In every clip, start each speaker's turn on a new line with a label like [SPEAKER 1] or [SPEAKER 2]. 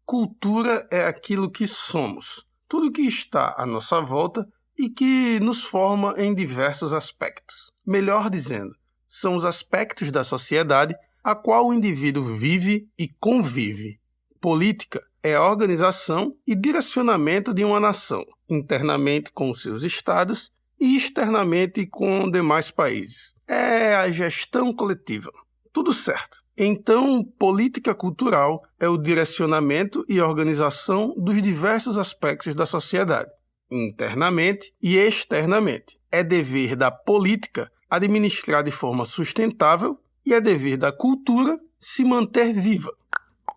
[SPEAKER 1] Cultura é aquilo que somos, tudo que está à nossa volta e que nos forma em diversos aspectos. Melhor dizendo, são os aspectos da sociedade a qual o indivíduo vive e convive. Política é a organização e direcionamento de uma nação, internamente com os seus estados e externamente com demais países. É a gestão coletiva. Tudo certo. Então, política cultural é o direcionamento e organização dos diversos aspectos da sociedade, internamente e externamente. É dever da política administrar de forma sustentável e é dever da cultura se manter viva.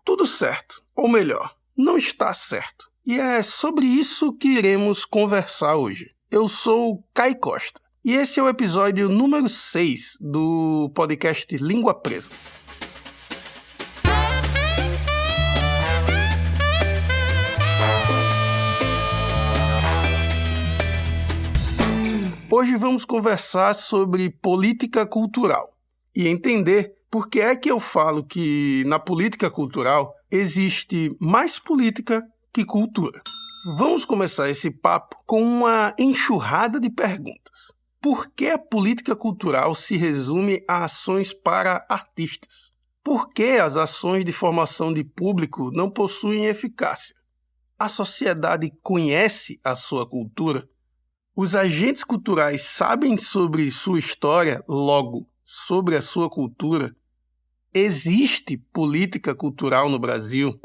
[SPEAKER 1] Tudo certo, ou melhor, não está certo. E é sobre isso que iremos conversar hoje. Eu sou Caio Costa e esse é o episódio número 6 do podcast Língua Presa. Hoje vamos conversar sobre política cultural e entender por que é que eu falo que na política cultural existe mais política que cultura. Vamos começar esse papo com uma enxurrada de perguntas. Por que a política cultural se resume a ações para artistas? Por que as ações de formação de público não possuem eficácia? A sociedade conhece a sua cultura? Os agentes culturais sabem sobre sua história, logo, sobre a sua cultura? Existe política cultural no Brasil?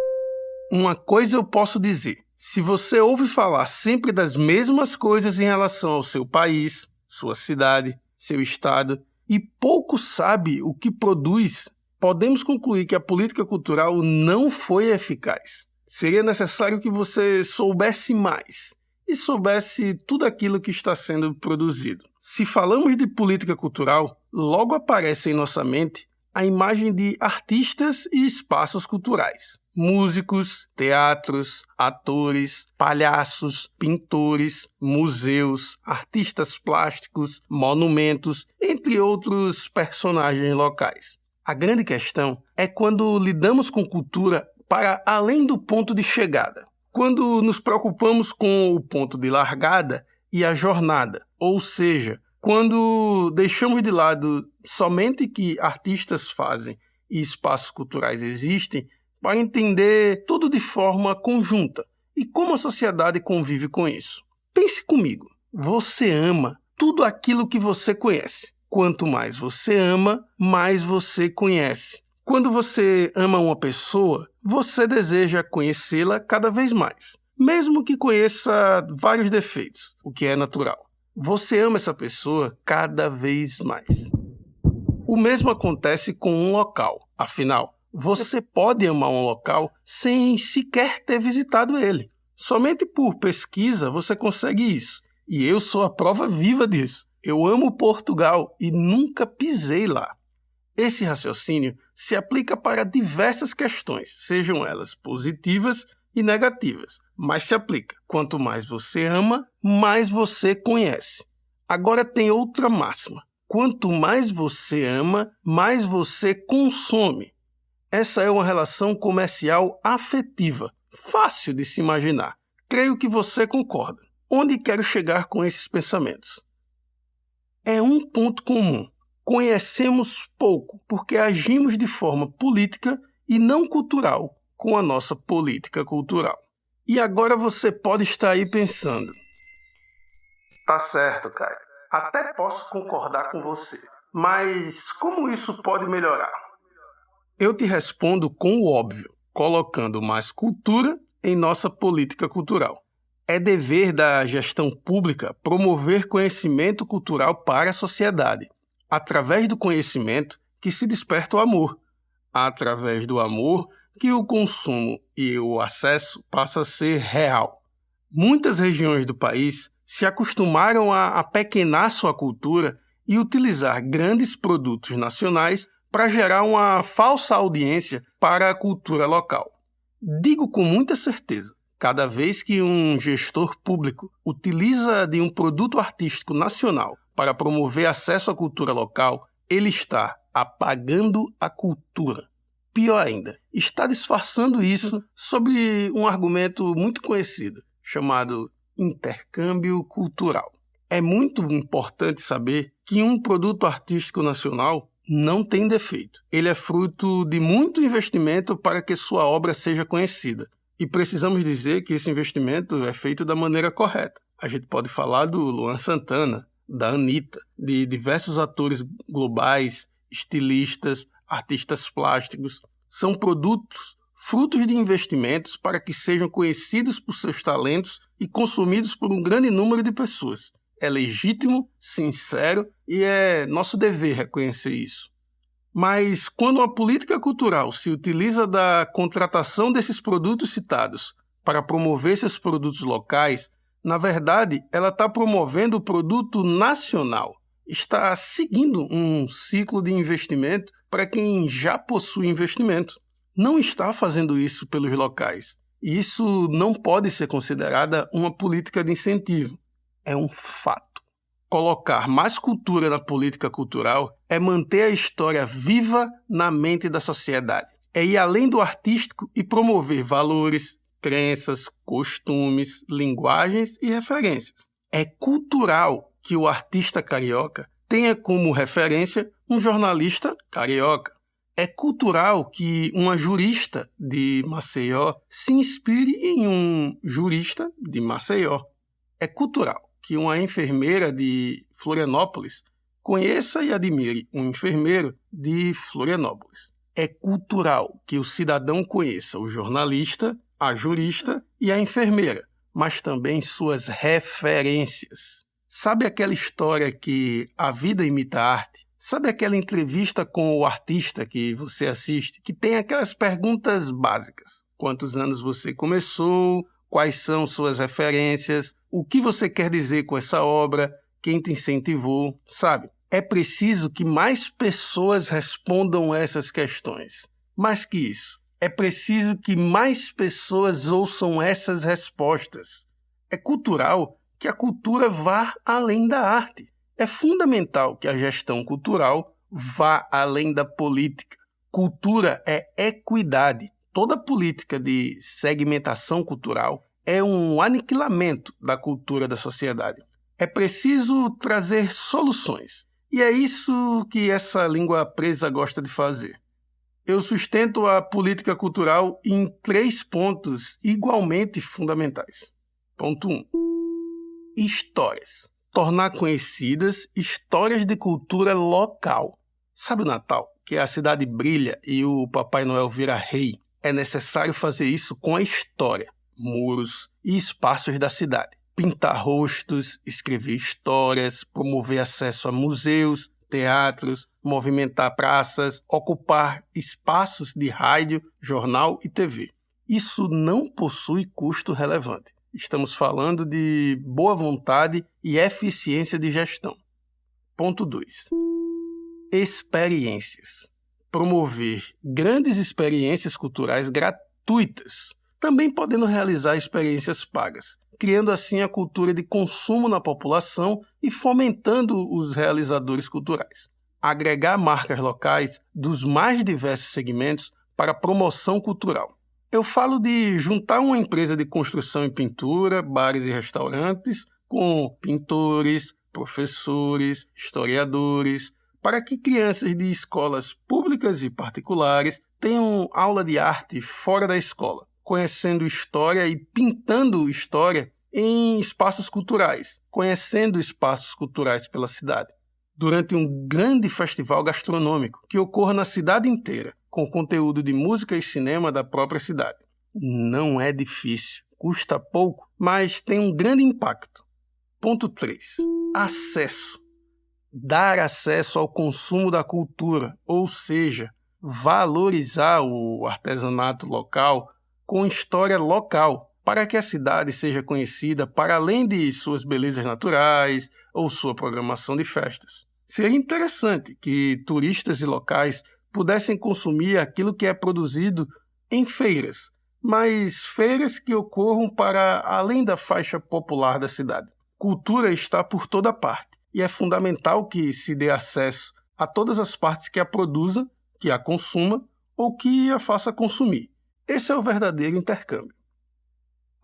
[SPEAKER 1] Uma coisa eu posso dizer: se você ouve falar sempre das mesmas coisas em relação ao seu país, sua cidade, seu estado, e pouco sabe o que produz, podemos concluir que a política cultural não foi eficaz. Seria necessário que você soubesse mais e soubesse tudo aquilo que está sendo produzido. Se falamos de política cultural, logo aparece em nossa mente a imagem de artistas e espaços culturais. Músicos, teatros, atores, palhaços, pintores, museus, artistas plásticos, monumentos, entre outros personagens locais. A grande questão é quando lidamos com cultura para além do ponto de chegada. Quando nos preocupamos com o ponto de largada e a jornada, ou seja, quando deixamos de lado somente que artistas fazem e espaços culturais existem para entender tudo de forma conjunta e como a sociedade convive com isso. Pense comigo, você ama tudo aquilo que você conhece. Quanto mais você ama, mais você conhece. Quando você ama uma pessoa, você deseja conhecê-la cada vez mais, mesmo que conheça vários defeitos, o que é natural. Você ama essa pessoa cada vez mais. O mesmo acontece com um local. Afinal, você pode amar um local sem sequer ter visitado ele. Somente por pesquisa você consegue isso. E eu sou a prova viva disso. Eu amo Portugal e nunca pisei lá. Esse raciocínio se aplica para diversas questões, sejam elas positivas e negativas, mas se aplica. Quanto mais você ama, mais você conhece. Agora tem outra máxima. Quanto mais você ama, mais você consome. Essa é uma relação comercial afetiva, fácil de se imaginar. Creio que você concorda. Onde quero chegar com esses pensamentos? É um ponto comum. Conhecemos pouco porque agimos de forma política e não cultural com a nossa política cultural. E agora você pode estar aí pensando: tá certo, Caio. Até posso concordar com você, mas como isso pode melhorar? Eu te respondo com o óbvio, colocando mais cultura em nossa política cultural. É dever da gestão pública promover conhecimento cultural para a sociedade. Através do conhecimento que se desperta o amor. Através do amor que o consumo e o acesso passa a ser real. Muitas regiões do país se acostumaram a apequenar sua cultura e utilizar grandes produtos nacionais para gerar uma falsa audiência para a cultura local. Digo com muita certeza, cada vez que um gestor público utiliza de um produto artístico nacional para promover acesso à cultura local, ele está apagando a cultura. pior ainda, está disfarçando isso sobre um argumento muito conhecido, chamado intercâmbio cultural. É muito importante saber que um produto artístico nacional não tem defeito. Ele é fruto de muito investimento para que sua obra seja conhecida. E precisamos dizer que esse investimento é feito da maneira correta. A gente pode falar do Luan Santana, da Anitta, de diversos atores globais, estilistas, artistas plásticos. São produtos frutos de investimentos para que sejam conhecidos por seus talentos e consumidos por um grande número de pessoas. É legítimo, sincero e é nosso dever reconhecer isso. Mas quando uma política cultural se utiliza da contratação desses produtos citados para promover seus produtos locais, na verdade, ela está promovendo o produto nacional. Está seguindo um ciclo de investimento para quem já possui investimento. Não está fazendo isso pelos locais. E isso não pode ser considerada uma política de incentivo. É um fato. Colocar mais cultura na política cultural é manter a história viva na mente da sociedade. É ir além do artístico e promover valores, crenças, costumes, linguagens e referências. É cultural que o artista carioca tenha como referência um jornalista carioca. É cultural que uma jurista de Maceió se inspire em um jurista de Maceió. É cultural que uma enfermeira de Florianópolis conheça e admire um enfermeiro de Florianópolis. É cultural que o cidadão conheça o jornalista, a jurista e a enfermeira, mas também suas referências. Sabe aquela história que a vida imita a arte? Sabe aquela entrevista com o artista que você assiste, que tem aquelas perguntas básicas? Quantos anos você começou? Quais são suas referências? O que você quer dizer com essa obra? Quem te incentivou? Sabe? É preciso que mais pessoas respondam essas questões. Mais que isso, é preciso que mais pessoas ouçam essas respostas. É cultural que a cultura vá além da arte. É fundamental que a gestão cultural vá além da política. Cultura é equidade. Toda política de segmentação cultural é um aniquilamento da cultura da sociedade. É preciso trazer soluções. E é isso que essa língua presa gosta de fazer. Eu sustento a política cultural em 3 pontos igualmente fundamentais. Ponto 1. Histórias. Tornar conhecidas histórias de cultura local. Sabe o Natal, que a cidade brilha e o Papai Noel vira rei? É necessário fazer isso com a história, muros e espaços da cidade. Pintar rostos, escrever histórias, promover acesso a museus, teatros, movimentar praças, ocupar espaços de rádio, jornal e TV. Isso não possui custo relevante. Estamos falando de boa vontade e eficiência de gestão. Ponto 2. Experiências. Promover grandes experiências culturais gratuitas, também podendo realizar experiências pagas, criando assim a cultura de consumo na população e fomentando os realizadores culturais. Agregar marcas locais dos mais diversos segmentos para promoção cultural. Eu falo de juntar uma empresa de construção e pintura, bares e restaurantes, com pintores, professores, historiadores, para que crianças de escolas públicas e particulares tenham aula de arte fora da escola, conhecendo história e pintando história em espaços culturais, conhecendo espaços culturais pela cidade. Durante um grande festival gastronômico que ocorra na cidade inteira, com conteúdo de música e cinema da própria cidade. Não é difícil, custa pouco, mas tem um grande impacto. Ponto 3. Acesso. Dar acesso ao consumo da cultura, ou seja, valorizar o artesanato local com história local, para que a cidade seja conhecida para além de suas belezas naturais ou sua programação de festas. Seria interessante que turistas e locais pudessem consumir aquilo que é produzido em feiras, mas feiras que ocorram para além da faixa popular da cidade. Cultura está por toda parte e é fundamental que se dê acesso a todas as partes que a produza, que a consuma ou que a faça consumir. Esse é o verdadeiro intercâmbio.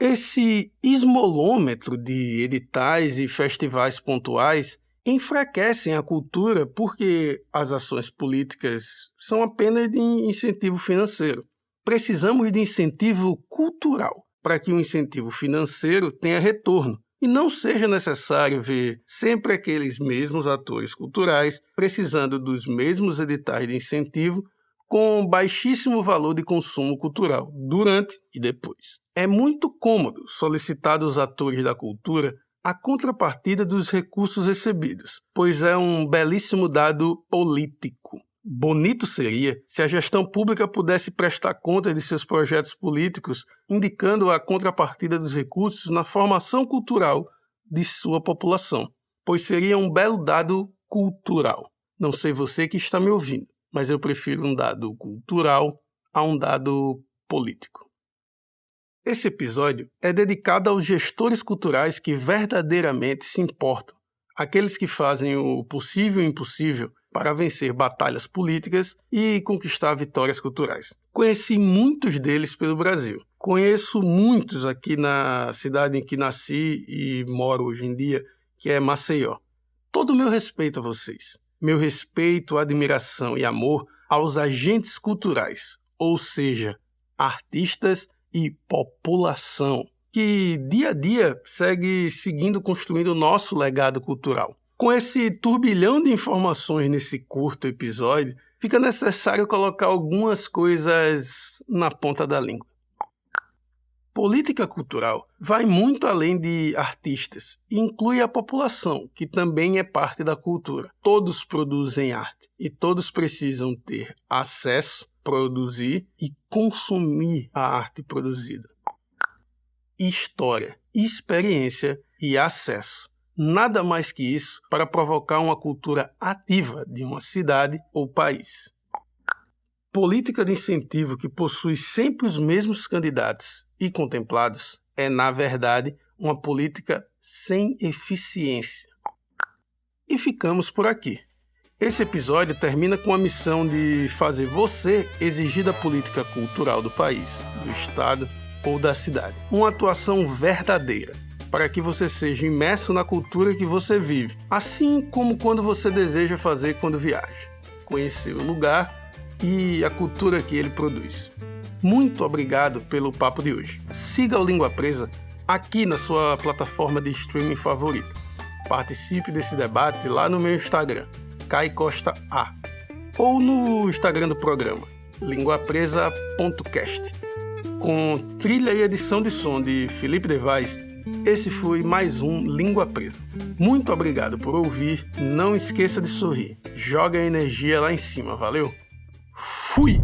[SPEAKER 1] Esse esmolômetro de editais e festivais pontuais enfraquecem a cultura porque as ações políticas são apenas de incentivo financeiro. Precisamos de incentivo cultural para que o incentivo financeiro tenha retorno e não seja necessário ver sempre aqueles mesmos atores culturais precisando dos mesmos editais de incentivo com baixíssimo valor de consumo cultural durante e depois. É muito cômodo solicitar dos atores da cultura a contrapartida dos recursos recebidos, pois é um belíssimo dado político. Bonito seria se a gestão pública pudesse prestar conta de seus projetos políticos, indicando a contrapartida dos recursos na formação cultural de sua população, pois seria um belo dado cultural. Não sei você que está me ouvindo, mas eu prefiro um dado cultural a um dado político. Esse episódio é dedicado aos gestores culturais que verdadeiramente se importam, aqueles que fazem o possível e o impossível para vencer batalhas políticas e conquistar vitórias culturais. Conheci muitos deles pelo Brasil. Conheço muitos aqui na cidade em que nasci e moro hoje em dia, que é Maceió. Todo o meu respeito a vocês. Meu respeito, admiração e amor aos agentes culturais, ou seja, artistas e população, que dia a dia segue construindo o nosso legado cultural. Com esse turbilhão de informações nesse curto episódio, fica necessário colocar algumas coisas na ponta da língua. Política cultural vai muito além de artistas e inclui a população, que também é parte da cultura. Todos produzem arte e todos precisam ter acesso, produzir e consumir a arte produzida. História, experiência e acesso. Nada mais que isso para provocar uma cultura ativa de uma cidade ou país. Política de incentivo que possui sempre os mesmos candidatos e contemplados é, na verdade, uma política sem eficiência. E ficamos por aqui. Esse episódio termina com a missão de fazer você exigir da política cultural do país, do estado ou da cidade uma atuação verdadeira, para que você seja imerso na cultura que você vive, assim como quando você deseja fazer quando viaja, conhecer o lugar e a cultura que ele produz. Muito obrigado pelo papo de hoje. Siga o Língua Presa aqui na sua plataforma de streaming favorita. Participe desse debate lá no meu Instagram, Kai Costa A, ou no Instagram do programa, linguapresa.cast. Com trilha e edição de som de Felipe Devais, esse foi mais um Língua Presa. Muito obrigado por ouvir, não esqueça de sorrir, joga a energia lá em cima, valeu? Fui!